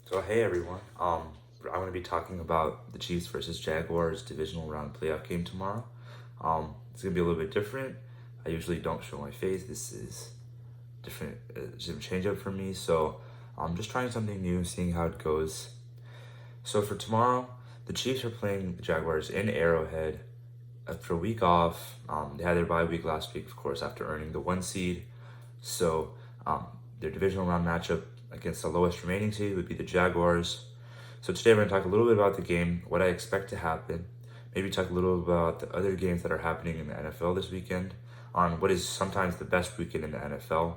So hey everyone, I'm going to be talking about the Chiefs versus Jaguars Divisional Round playoff game tomorrow. It's going to be a little bit different. I usually don't show my face. This is different change up for me. So I'm just trying something new, seeing how it goes. So for tomorrow, the Chiefs are playing the Jaguars in Arrowhead after a week off. They had their bye week last week, of course, after earning the 1 seed. So their divisional round matchup against the lowest remaining seed would be the Jaguars. So today we're going to talk a little bit about the game, what I expect to happen, maybe talk a little about the other games that are happening in the NFL this weekend, on what is sometimes the best weekend in the NFL.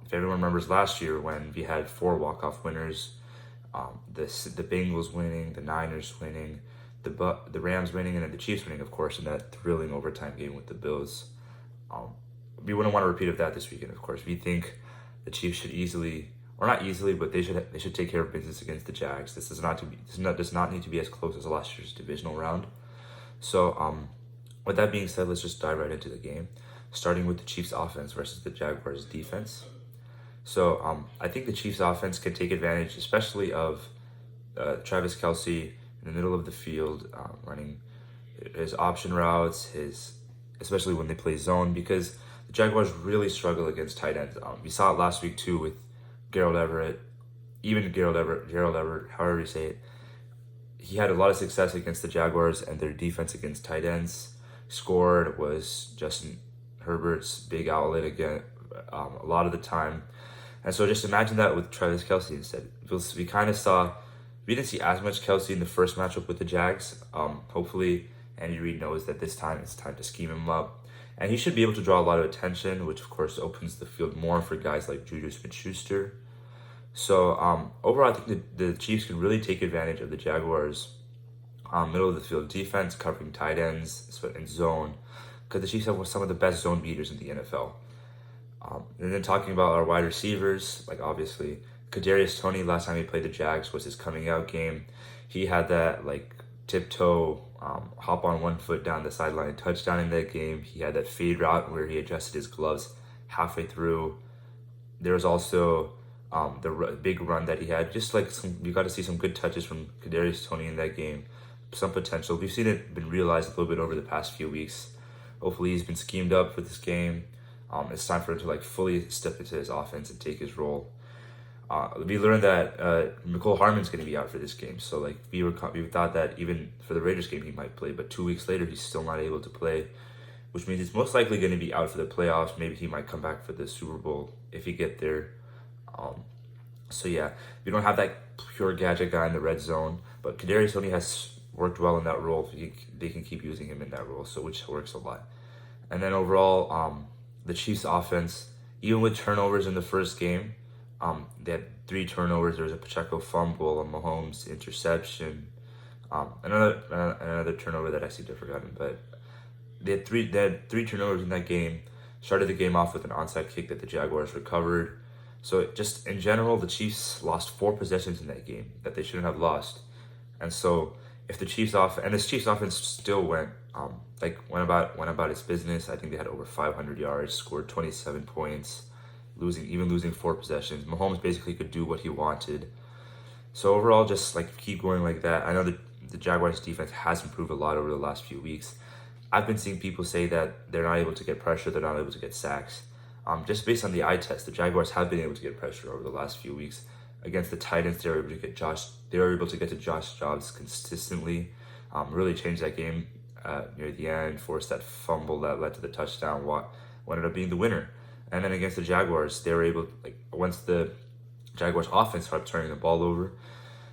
If everyone remembers last year when we had 4 walk-off winners, the Bengals winning, the Niners winning, the Rams winning, and then the Chiefs winning, of course, in that thrilling overtime game with the Bills. We wouldn't want to repeat of that this weekend, of course. We think the Chiefs should easily, or not easily, but they should take care of business against the Jags. This does not need to be as close as last year's divisional round. So, with that being said, let's just dive right into the game, starting with the Chiefs offense versus the Jaguars defense. So, I think the Chiefs offense can take advantage, especially of Travis Kelce in the middle of the field, running his option routes, especially when they play zone, because the Jaguars really struggle against tight ends. We saw it last week too with Gerald Everett, Gerald Everett, however you say it. He had a lot of success against the Jaguars and their defense against tight ends. Scored was Justin Herbert's big outlet again a lot of the time. And so just imagine that with Travis Kelce instead. We didn't see as much Kelce in the first matchup with the Jags. Hopefully Andy Reid knows that this time it's time to scheme him up. And he should be able to draw a lot of attention, which of course opens the field more for guys like Juju Smith-Schuster. So overall, I think the Chiefs can really take advantage of the Jaguars' middle of the field defense, covering tight ends and zone, because the Chiefs have some of the best zone beaters in the NFL. And then talking about our wide receivers, like obviously Kadarius Toney, last time he played the Jags was his coming out game. He had that like tiptoe, hop on 1 foot down the sideline touchdown in that game. He had that fade route where he adjusted his gloves halfway through. There was also big run that he had. Just like you got to see some good touches from Kadarius Toney in that game. Some potential. We've seen it been realized a little bit over the past few weeks. Hopefully he's been schemed up for this game. It's time for him to like fully step into his offense and take his role. We learned that Mecole Hardman's going to be out for this game. So like we thought that even for the Raiders game he might play, but 2 weeks later he's still not able to play, which means he's most likely going to be out for the playoffs. Maybe he might come back for the Super Bowl if he get there. So yeah, we don't have that pure gadget guy in the red zone, but Kadarius Toney has worked well in that role. They can keep using him in that role, so which works a lot. And then overall, the Chiefs offense, even with turnovers in the first game, they had 3 turnovers. There was a Pacheco fumble, a Mahomes interception, another turnover that I seem to have forgotten. But they had three turnovers in that game. Started the game off with an onside kick that the Jaguars recovered. So just in general, the Chiefs lost 4 possessions in that game that they shouldn't have lost. And so if the Chiefs offense still went about its business. I think they had over 500 yards, scored 27 points, losing 4 possessions. Mahomes basically could do what he wanted. So overall, just like keep going like that. I know the Jaguars defense has improved a lot over the last few weeks. I've been seeing people say that they're not able to get pressure, they're not able to get sacks. Just based on the eye test, the Jaguars have been able to get pressure over the last few weeks. Against the Titans, they were able to get to Josh Jacobs consistently. Really changed that game near the end, forced that fumble that led to the touchdown, what ended up being the winner. And then against the Jaguars, they were able, once the Jaguars offense started turning the ball over,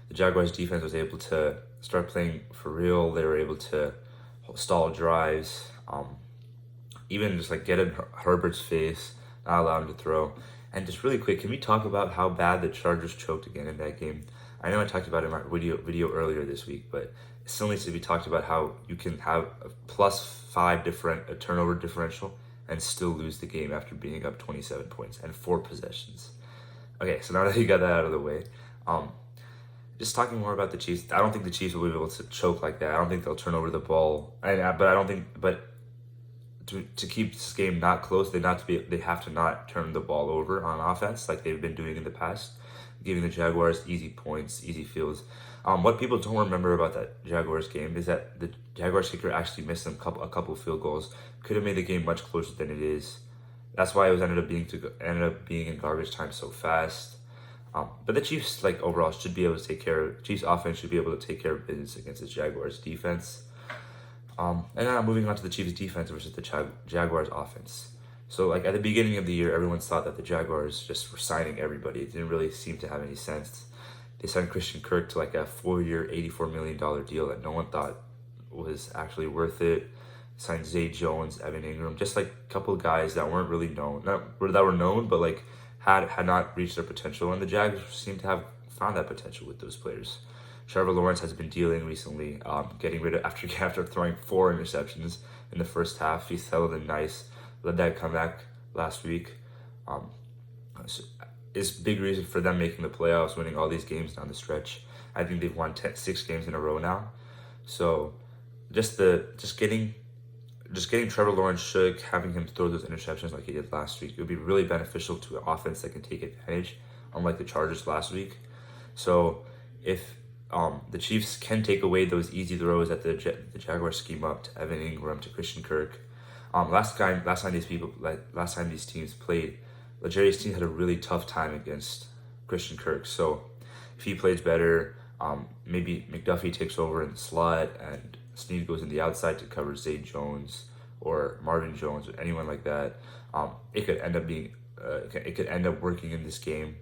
the Jaguars defense was able to start playing for real. They were able to stall drives, even just like get in Herbert's face, not allow him to throw. And just really quick, can we talk about how bad the Chargers choked again in that game? I know I talked about it in my video earlier this week, but it still needs to be talked about how you can have a +5 turnover differential and still lose the game after being up 27 points and 4 possessions. Okay, so now that you got that out of the way, just talking more about the Chiefs, I don't think the Chiefs will be able to choke like that. I don't think they'll turn over the ball. But to keep this game not close, they have to not turn the ball over on offense like they've been doing in the past. giving the Jaguars easy points, easy fields. What people don't remember about that Jaguars game is that the Jaguars kicker actually missed a couple field goals. Could have made the game much closer than it is. That's why it was ended up being in garbage time so fast. But the Chiefs, like overall, should be able to take care of Chiefs offense should be able to take care of business against the Jaguars defense. And now moving on to the Chiefs defense versus the Jaguars offense. So like at the beginning of the year, everyone thought that the Jaguars just were signing everybody. It didn't really seem to have any sense. They signed Christian Kirk to like a 4-year, $84 million deal that no one thought was actually worth it. Signed Zay Jones, Evan Ingram, just like a couple of guys that weren't really known, that were known, but like had not reached their potential. And the Jags seem to have found that potential with those players. Trevor Lawrence has been dealing recently, getting rid of after throwing 4 interceptions in the first half. He settled in nice, led that comeback last week. Is big reason for them making the playoffs, winning all these games down the stretch. I think they've won 6 games in a row now. So just getting Trevor Lawrence shook, having him throw those interceptions like he did last week, it would be really beneficial to an offense that can take advantage, unlike the Chargers last week. So if the Chiefs can take away those easy throws that the Jaguars scheme up to Evan Ingram, to Christian Kirk. Last time these teams played, Jerry's team had a really tough time against Christian Kirk. So if he plays better, maybe McDuffie takes over in the slot and Snead goes in the outside to cover Zay Jones or Marvin Jones or anyone like that. It could end up working in this game.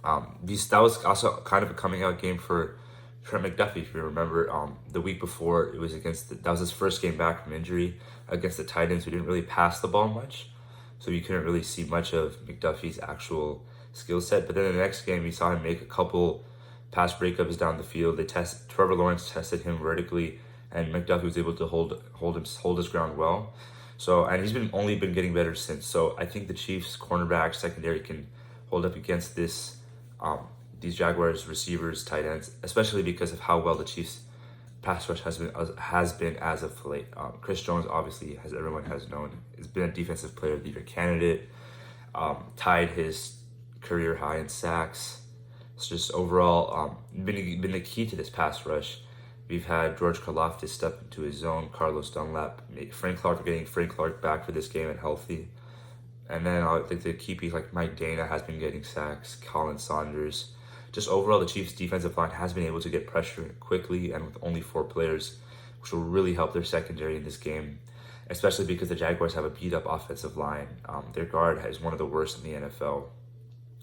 That was also kind of a coming out game for Trent McDuffie, if you remember. The week before, it was that was his first game back from injury against the Titans, who didn't really pass the ball much, so you couldn't really see much of McDuffie's actual skill set. But then in the next game, we saw him make a couple pass breakups down the field. Trevor Lawrence tested him vertically, and McDuffie was able to hold his ground well. So, and he's only been getting better since. So I think the Chiefs cornerback secondary can hold up against these Jaguars receivers, tight ends, especially because of how well the Chiefs pass rush has been as of late. Chris Jones, obviously, as everyone has known, has been a defensive player of the year candidate. Tied his career high in sacks. It's just overall been the key to this pass rush. We've had George Karlaftis step into his zone, Carlos Dunlap, getting Frank Clark back for this game and healthy. And then I think the key piece like Mike Dana has been getting sacks, Colin Saunders. Just overall, the Chiefs' defensive line has been able to get pressure quickly and with only 4 players, which will really help their secondary in this game, especially because the Jaguars have a beat-up offensive line. Their guard is one of the worst in the NFL.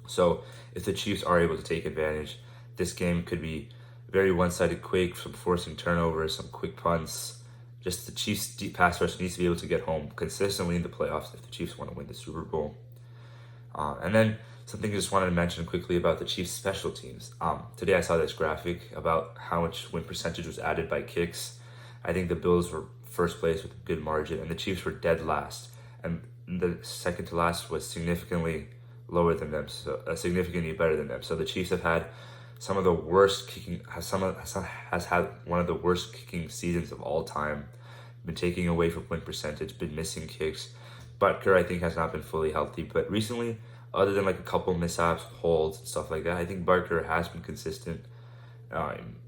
So if the Chiefs are able to take advantage, this game could be very one-sided quick, some forcing turnovers, some quick punts. Just the Chiefs' deep pass rush needs to be able to get home consistently in the playoffs if the Chiefs want to win the Super Bowl. And then something I just wanted to mention quickly about the Chiefs' special teams. Today I saw this graphic about how much win percentage was added by kicks. I think the Bills were first place with a good margin, and the Chiefs were dead last. And the second to last was significantly lower than them, so significantly better than them. So the Chiefs have had some of the worst kicking, has had one of the worst kicking seasons of all time. Been taking away from win percentage, been missing kicks. Butker, I think, has not been fully healthy, but recently, other than like a couple mishaps, holds, and stuff like that, I think Butker has been consistent.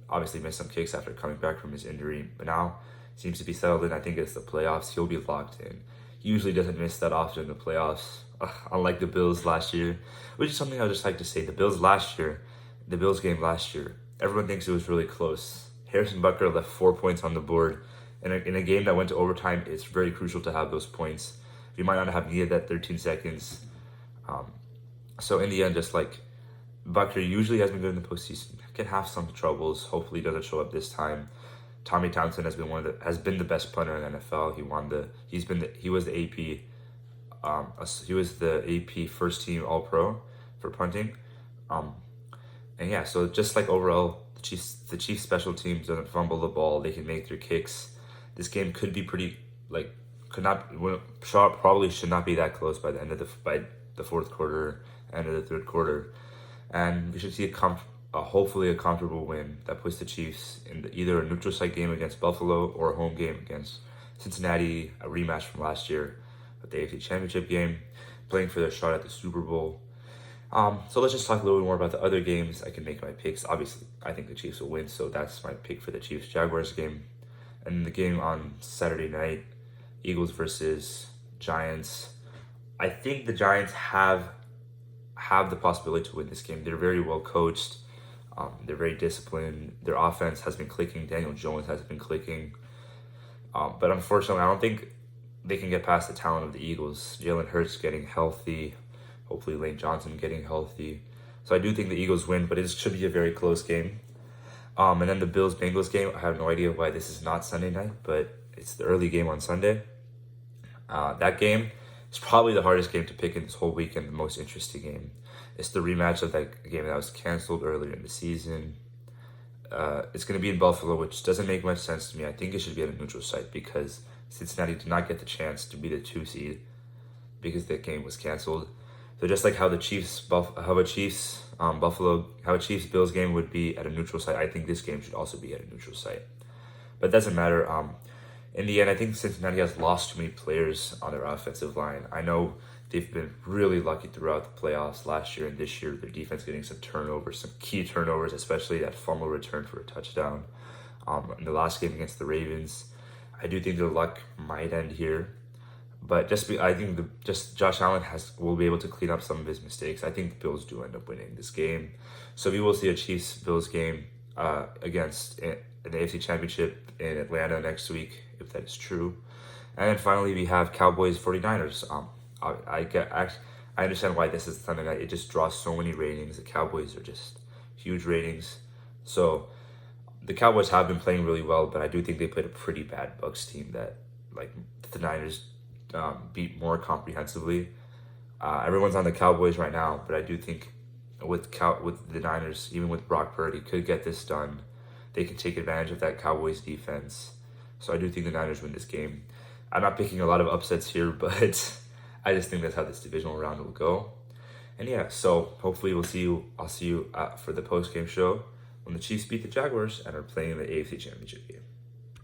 Obviously missed some kicks after coming back from his injury, but now seems to be settled in. I think it's the playoffs. He'll be locked in. He usually doesn't miss that often in the playoffs, unlike the Bills last year, which is something I would just like to say. The Bills game last year, everyone thinks it was really close. Harrison Butker left 4 points on the board. In a game that went to overtime, it's very crucial to have those points. You might not have needed that 13 seconds. So in the end, just like Butker usually has been good in the postseason, can have some troubles. Hopefully, doesn't show up this time. Tommy Townsend has been the best punter in the NFL. He was the AP first team All Pro for punting. And yeah, so just like overall, the Chiefs special teams don't fumble the ball. They can make their kicks. This game could be probably should not be that close by the end of the fourth quarter, end of the third quarter, and we should see hopefully a comfortable win that puts the Chiefs in either a neutral site game against Buffalo or a home game against Cincinnati, a rematch from last year, the AFC Championship game, playing for their shot at the Super Bowl. So let's just talk a little bit more about the other games. I can make my picks. Obviously, I think the Chiefs will win, so that's my pick for the Chiefs-Jaguars game. And the game on Saturday night, Eagles versus Giants. I think the Giants have the possibility to win this game. They're very well coached. They're very disciplined. Their offense has been clicking. Daniel Jones has been clicking. But unfortunately, I don't think they can get past the talent of the Eagles. Jalen Hurts getting healthy. Hopefully Lane Johnson getting healthy. So I do think the Eagles win, but it should be a very close game. And then the Bills-Bengals game, I have no idea why this is not Sunday night, but it's the early game on Sunday. That game is probably the hardest game to pick in this whole weekend, the most interesting game. It's the rematch of that game that was canceled earlier in the season. It's going to be in Buffalo, which doesn't make much sense to me. I think it should be at a neutral site because Cincinnati did not get the chance to be the 2 seed because that game was canceled. So just like how the Chiefs Bills game would be at a neutral site, I think this game should also be at a neutral site. But it doesn't matter. In the end, I think Cincinnati has lost too many players on their offensive line. I know they've been really lucky throughout the playoffs last year and this year. Their defense getting some turnovers, some key turnovers, especially that fumble return for a touchdown in the last game against the Ravens. I do think their luck might end here. But I think Josh Allen will be able to clean up some of his mistakes. I think the Bills do end up winning this game. So we will see a Chiefs-Bills game against an AFC Championship in Atlanta next week, if that is true. And then finally, we have Cowboys-49ers. I understand why this is Sunday night. It just draws so many ratings. The Cowboys are just huge ratings. So the Cowboys have been playing really well, but I do think they played a pretty bad Bucs team that, like, the Niners beat more comprehensively. Everyone's on the Cowboys right now, but I do think with the Niners, even with Brock Purdy, could get this done. They can take advantage of that Cowboys defense. So I do think the Niners win this game. I'm not picking a lot of upsets here, but I just think that's how this divisional round will go. And yeah, so hopefully I'll see you for the post-game show when the Chiefs beat the Jaguars and are playing in the AFC Championship game.